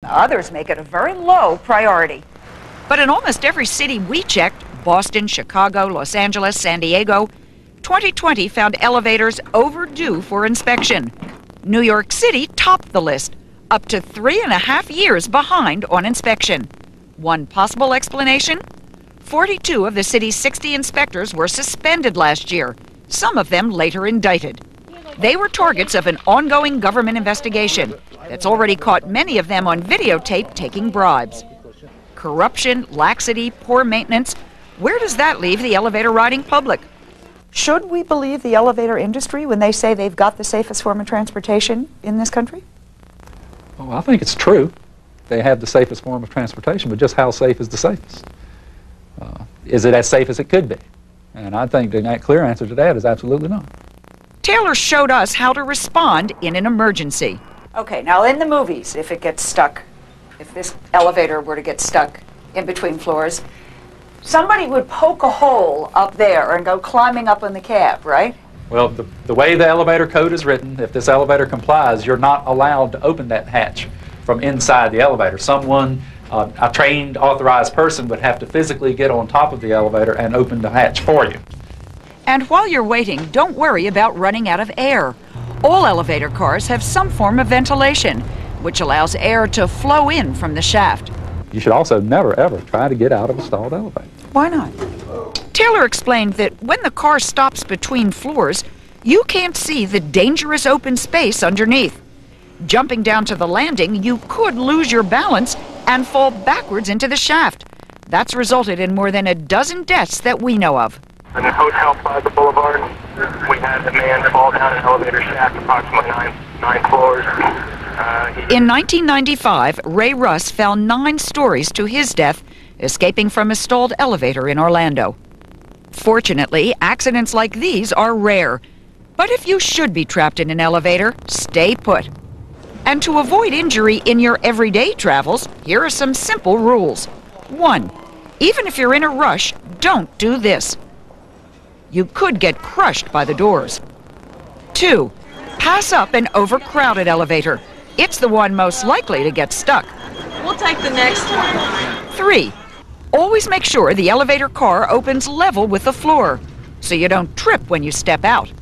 Others make it a very low priority. But in almost every city we checked, Boston, Chicago, Los Angeles, San Diego, 2020 found elevators overdue for inspection. New York City topped the list, up to 3.5 years behind on inspection. One possible explanation? 42 of the city's 60 inspectors were suspended last year, some of them later indicted. They were targets of an ongoing government investigation that's already caught many of them on videotape taking bribes. Corruption, laxity, poor maintenance. Where does that leave the elevator riding public? Should we believe the elevator industry when they say they've got the safest form of transportation in this country? Well, I think it's true. They have the safest form of transportation, but just how safe is the safest? Is it as safe as it could be? And I think the clear answer to that is absolutely not. Taylor showed us how to respond in an emergency. Okay, now in the movies, if it gets stuck, if this elevator were to get stuck in between floors, somebody would poke a hole up there and go climbing up in the cab, right? Well, the way the elevator code is written, if this elevator complies, you're not allowed to open that hatch from inside the elevator. Someone, a trained, authorized person would have to physically get on top of the elevator and open the hatch for you. And while you're waiting, don't worry about running out of air. All elevator cars have some form of ventilation, which allows air to flow in from the shaft. You should also never, ever try to get out of a stalled elevator. Why not? Taylor explained that when the car stops between floors, you can't see the dangerous open space underneath. Jumping down to the landing, you could lose your balance and fall backwards into the shaft. That's resulted in more than a dozen deaths that we know of. In the Hotel Plaza Boulevard, we had a man fall down an elevator shaft approximately nine floors. In 1995, Ray Russ fell 9 stories to his death, escaping from a stalled elevator in Orlando. Fortunately, accidents like these are rare. But if you should be trapped in an elevator, stay put. And to avoid injury in your everyday travels, here are some simple rules. 1. Even if you're in a rush, don't do this. You could get crushed by the doors. 2. Pass up an overcrowded elevator. It's the one most likely to get stuck. We'll take the next one. 3. Always make sure the elevator car opens level with the floor, so you don't trip when you step out.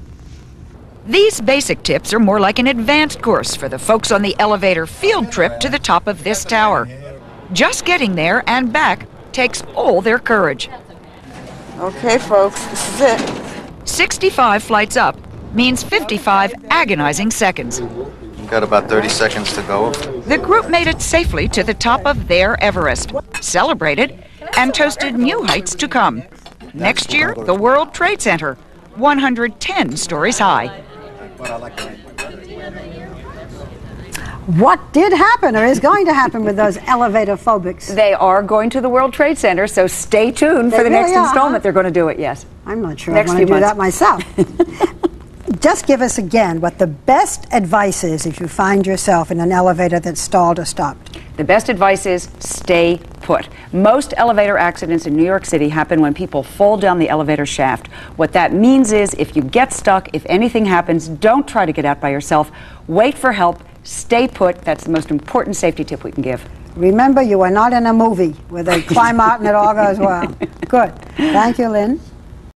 These basic tips are more like an advanced course for the folks on the elevator field trip to the top of this tower. Just getting there and back takes all their courage. Okay, folks, this is it. 65 flights up means 55 agonizing seconds. Got about 30 seconds to go. The group made it safely to the top of their Everest, celebrated, and toasted new heights to come. Next year, the World Trade Center, 110 stories high. What did happen or is going to happen with those elevator phobics? They are going to the World Trade Center, so stay tuned for the next installment. They're going to do it, yes. I'm not sure I want to do that myself. Just give us again what the best advice is if you find yourself in an elevator that's stalled or stopped. The best advice is stay put. Most elevator accidents in New York City happen when people fall down the elevator shaft. What that means is if you get stuck, if anything happens, don't try to get out by yourself. Wait for help. Stay put. That's the most important safety tip we can give. Remember, you are not in a movie where they climb out and it all goes well. Good. Thank you, Lynn.